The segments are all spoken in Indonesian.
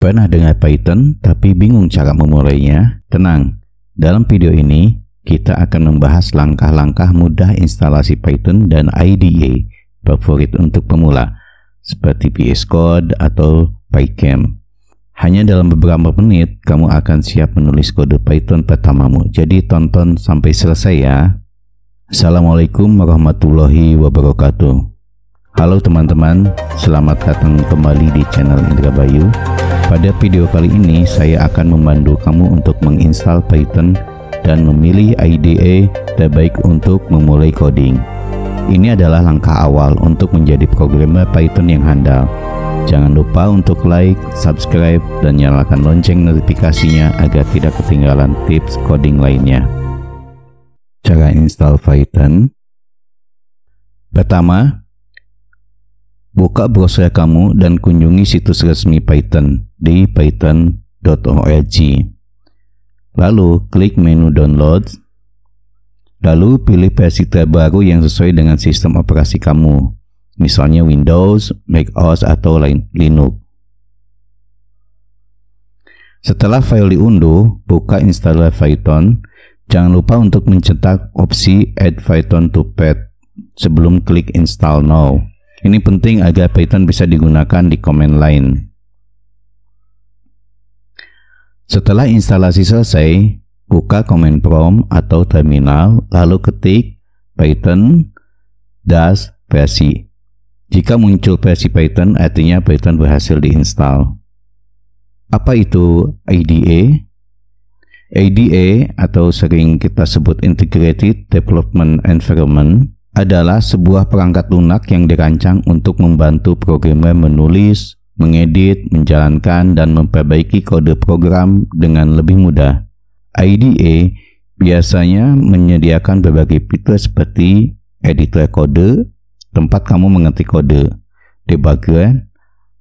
Pernah dengar Python tapi bingung cara memulainya? Tenang, dalam video ini kita akan membahas langkah-langkah mudah instalasi Python dan IDE favorit untuk pemula seperti VS Code atau PyCharm. Hanya dalam beberapa menit kamu akan siap menulis kode Python pertamamu. Jadi tonton sampai selesai ya. Assalamualaikum warahmatullahi wabarakatuh. Halo teman-teman, selamat datang kembali di channel Indra Bayu. Pada video kali ini saya akan membantu kamu untuk menginstal Python dan memilih IDE terbaik untuk memulai coding. Ini adalah langkah awal untuk menjadi programmer Python yang handal. Jangan lupa untuk like, subscribe, dan nyalakan lonceng notifikasinya agar tidak ketinggalan tips coding lainnya. Cara install Python. Pertama, buka browser kamu dan kunjungi situs resmi Python di python.org. Lalu klik menu download. Lalu pilih versi terbaru yang sesuai dengan sistem operasi kamu, misalnya Windows, macOS, atau Linux. Setelah file diunduh, buka installer Python. Jangan lupa untuk mencetak opsi Add Python to Path sebelum klik Install Now. Ini penting agar Python bisa digunakan di command line. Setelah instalasi selesai, buka command prompt atau terminal, lalu ketik python-versi. Jika muncul versi Python, artinya Python berhasil diinstal. Apa itu IDE? IDE atau sering kita sebut Integrated Development Environment adalah sebuah perangkat lunak yang dirancang untuk membantu programmer menulis, mengedit, menjalankan, dan memperbaiki kode program dengan lebih mudah. IDE biasanya menyediakan berbagai fitur seperti editor kode, tempat kamu mengetik kode, debugger,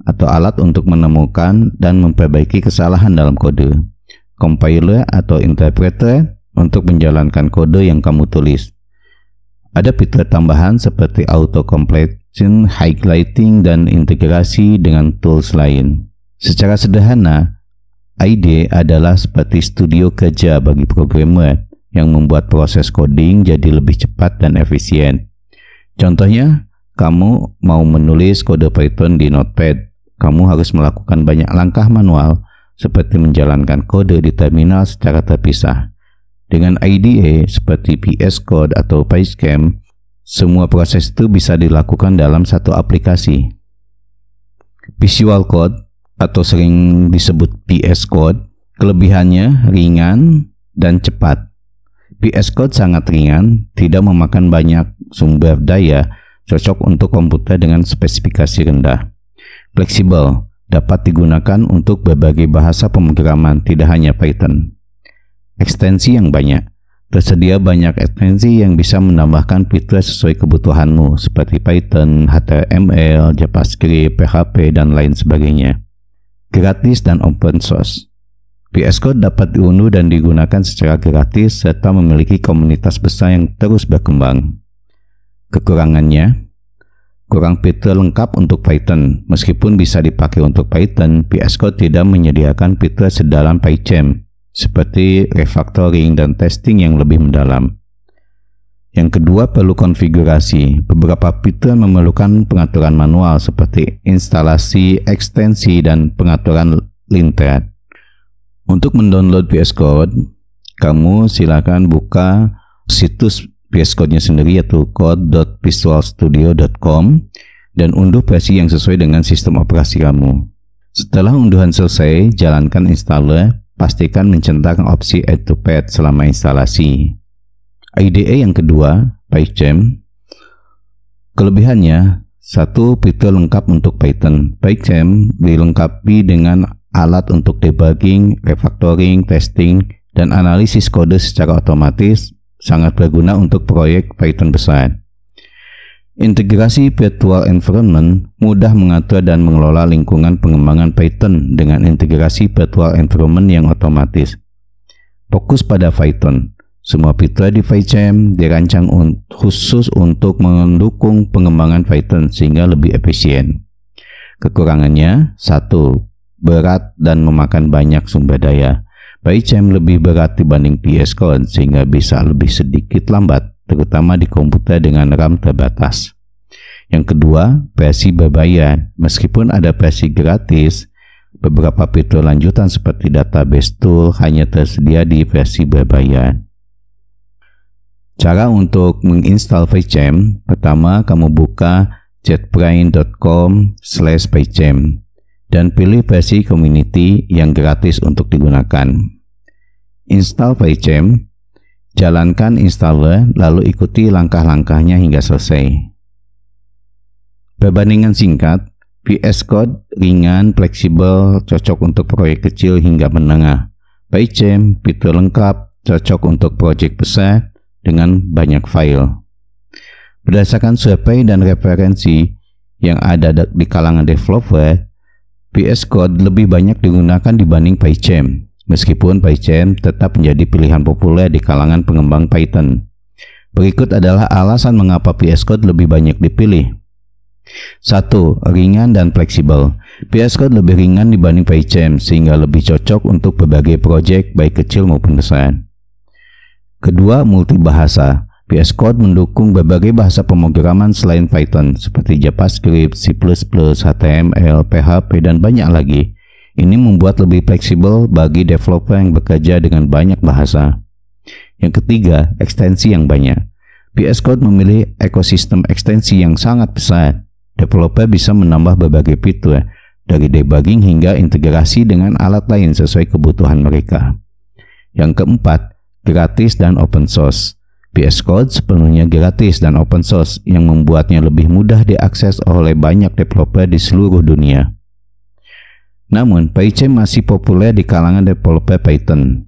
atau alat untuk menemukan dan memperbaiki kesalahan dalam kode, compiler atau interpreter untuk menjalankan kode yang kamu tulis. Ada fitur tambahan seperti auto completion, highlighting, dan integrasi dengan tools lain. Secara sederhana, IDE adalah seperti studio kerja bagi programmer yang membuat proses coding jadi lebih cepat dan efisien. Contohnya, kamu mau menulis kode Python di Notepad. Kamu harus melakukan banyak langkah manual seperti menjalankan kode di terminal secara terpisah. Dengan IDE seperti VS Code atau PyCharm, semua proses itu bisa dilakukan dalam satu aplikasi. Visual Code atau sering disebut VS Code, kelebihannya ringan dan cepat. VS Code sangat ringan, tidak memakan banyak sumber daya, cocok untuk komputer dengan spesifikasi rendah. Fleksibel, dapat digunakan untuk berbagai bahasa pemrograman, tidak hanya Python. Ekstensi yang banyak. Tersedia banyak ekstensi yang bisa menambahkan fitur sesuai kebutuhanmu seperti Python, HTML, JavaScript, PHP, dan lain sebagainya. Gratis dan open source. VS Code dapat diunduh dan digunakan secara gratis serta memiliki komunitas besar yang terus berkembang. Kekurangannya, kurang fitur lengkap untuk Python. Meskipun bisa dipakai untuk Python, VS Code tidak menyediakan fitur sedalam PyCharm seperti refactoring dan testing yang lebih mendalam. Yang kedua, perlu konfigurasi. Beberapa fitur memerlukan pengaturan manual seperti instalasi ekstensi dan pengaturan linted. Untuk mendownload VS Code, kamu silakan buka situs VS Code-nya sendiri yaitu code.visualstudio.com dan unduh versi yang sesuai dengan sistem operasi kamu. Setelah unduhan selesai, jalankan installer. Pastikan mencetak opsi Add to Path selama instalasi. IDE yang kedua, PyCharm. Kelebihannya, satu fitur lengkap untuk Python. PyCharm dilengkapi dengan alat untuk debugging, refactoring, testing, dan analisis kode secara otomatis, sangat berguna untuk proyek Python besar. Integrasi virtual environment mudah mengatur dan mengelola lingkungan pengembangan Python dengan integrasi virtual environment yang otomatis. Fokus pada Python. Semua fitur di PyCharm dirancang khusus untuk mendukung pengembangan Python sehingga lebih efisien. Kekurangannya, 1. berat dan memakan banyak sumber daya. PyCharm lebih berat dibanding VS Code sehingga bisa lebih sedikit lambat, terutama di komputer dengan RAM terbatas. Yang kedua, versi berbayar. Meskipun ada versi gratis, beberapa fitur lanjutan seperti database tool hanya tersedia di versi berbayar. Cara untuk menginstal PyCharm: pertama, kamu buka jetbrains.com/PyCharm dan pilih versi community yang gratis untuk digunakan. Install PyCharm, jalankan installer, lalu ikuti langkah-langkahnya hingga selesai. Perbandingan singkat: VS Code ringan, fleksibel, cocok untuk proyek kecil hingga menengah. PyCharm fitur lengkap, cocok untuk proyek besar dengan banyak file. Berdasarkan survei dan referensi yang ada di kalangan developer, VS Code lebih banyak digunakan dibanding PyCharm, meskipun PyCharm tetap menjadi pilihan populer di kalangan pengembang Python. Berikut adalah alasan mengapa VS Code lebih banyak dipilih. 1. Ringan dan fleksibel. VS Code lebih ringan dibanding PyCharm sehingga lebih cocok untuk berbagai proyek baik kecil maupun besar. Kedua, multibahasa. VS Code mendukung berbagai bahasa pemrograman selain Python seperti JavaScript, C++, HTML, PHP, dan banyak lagi. Ini membuat lebih fleksibel bagi developer yang bekerja dengan banyak bahasa. Yang ketiga, ekstensi yang banyak. VS Code memiliki ekosistem ekstensi yang sangat besar. Developer bisa menambah berbagai fitur, dari debugging hingga integrasi dengan alat lain sesuai kebutuhan mereka. Yang keempat, gratis dan open source. VS Code sepenuhnya gratis dan open source yang membuatnya lebih mudah diakses oleh banyak developer di seluruh dunia. Namun, PyCharm masih populer di kalangan developer Python.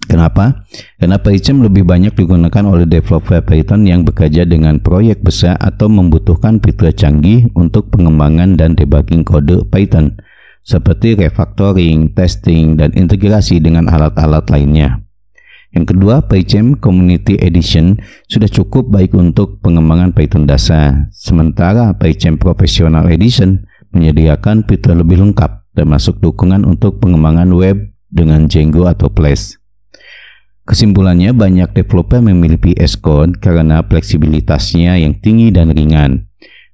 Kenapa? Karena PyCharm lebih banyak digunakan oleh developer Python yang bekerja dengan proyek besar atau membutuhkan fitur canggih untuk pengembangan dan debugging kode Python, seperti refactoring, testing, dan integrasi dengan alat-alat lainnya. Yang kedua, PyCharm Community Edition sudah cukup baik untuk pengembangan Python dasar, sementara PyCharm Professional Edition menyediakan fitur lebih lengkap, termasuk dukungan untuk pengembangan web dengan Django atau Flash. Kesimpulannya, banyak developer memilih VS Code karena fleksibilitasnya yang tinggi dan ringan.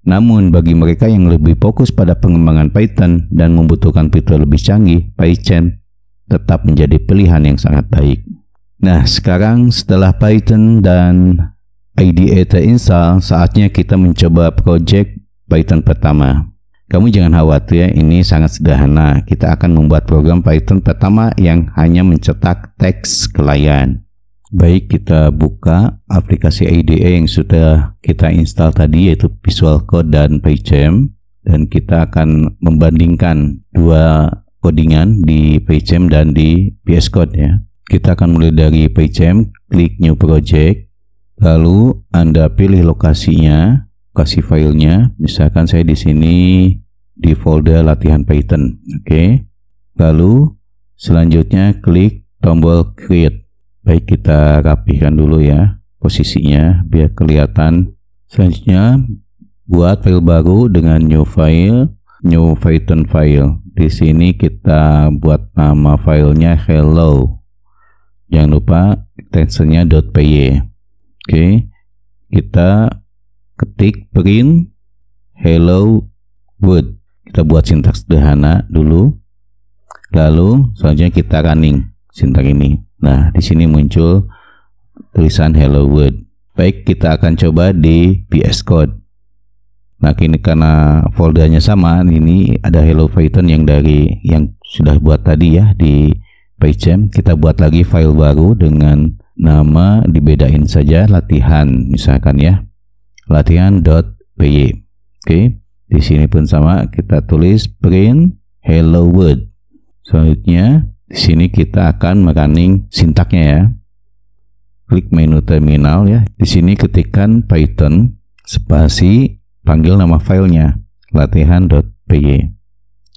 Namun, bagi mereka yang lebih fokus pada pengembangan Python dan membutuhkan fitur lebih canggih, PyCharm tetap menjadi pilihan yang sangat baik. Nah, sekarang setelah Python dan IDE terinstall, saatnya kita mencoba project Python pertama. Kamu jangan khawatir, ini sangat sederhana. Kita akan membuat program Python pertama yang hanya mencetak teks ke layar. Baik, kita buka aplikasi IDE yang sudah kita install tadi, yaitu Visual Code dan PyCharm, dan kita akan membandingkan dua codingan di PyCharm dan di VS Code ya. Kita akan mulai dari PyCharm, klik New Project, lalu Anda pilih lokasinya, lokasi filenya. Misalkan saya di sini di folder latihan Python, oke. Lalu selanjutnya klik tombol Create. Baik, kita rapihkan dulu ya posisinya biar kelihatan. Selanjutnya buat file baru dengan new file, new Python file. Di sini kita buat nama filenya hello. Jangan lupa extensionnya .py. Oke, kita ketik print hello world. Kita buat sintaks sederhana dulu, lalu selanjutnya kita running sintaks ini. Nah, di sini muncul tulisan hello world. Baik, kita akan coba di VS Code. Nah, ini karena foldernya sama, ini ada hello Python yang dari yang sudah buat tadi ya di PyCharm. Kita buat lagi file baru dengan nama, dibedain saja latihan misalkan ya, latihan.py. Oke, di sini pun sama, kita tulis print hello world. Selanjutnya di sini kita akan merunning sintaknya ya. Klik menu terminal ya. Di sini ketikkan Python spasi panggil nama filenya latihan.py.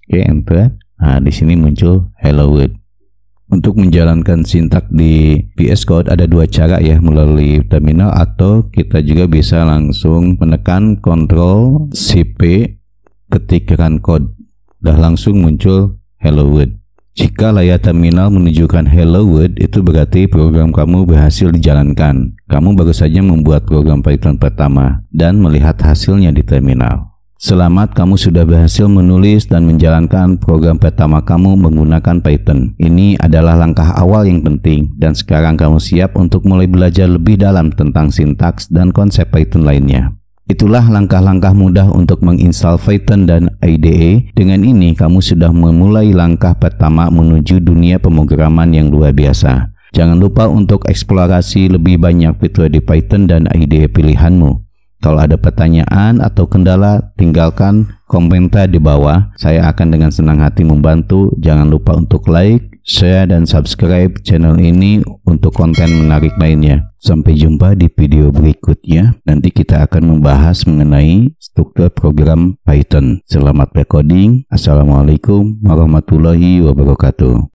Oke, enter. Nah, di sini muncul hello world. Untuk menjalankan sintak di VS Code ada dua cara ya, melalui terminal atau kita juga bisa langsung menekan Ctrl-CP, ketik run code. udah langsung muncul Hello World. Jika layar terminal menunjukkan Hello World, itu berarti program kamu berhasil dijalankan. Kamu baru saja membuat program Python pertama dan melihat hasilnya di terminal. Selamat, kamu sudah berhasil menulis dan menjalankan program pertama kamu menggunakan Python. Ini adalah langkah awal yang penting, dan sekarang kamu siap untuk mulai belajar lebih dalam tentang sintaks dan konsep Python lainnya. Itulah langkah-langkah mudah untuk menginstal Python dan IDE. Dengan ini, kamu sudah memulai langkah pertama menuju dunia pemrograman yang luar biasa. Jangan lupa untuk eksplorasi lebih banyak fitur di Python dan IDE pilihanmu. Kalau ada pertanyaan atau kendala, tinggalkan komentar di bawah. Saya akan dengan senang hati membantu. Jangan lupa untuk like, share, dan subscribe channel ini untuk konten menarik lainnya. Sampai jumpa di video berikutnya. Nanti kita akan membahas mengenai struktur program Python. Selamat recording. Assalamualaikum warahmatullahi wabarakatuh.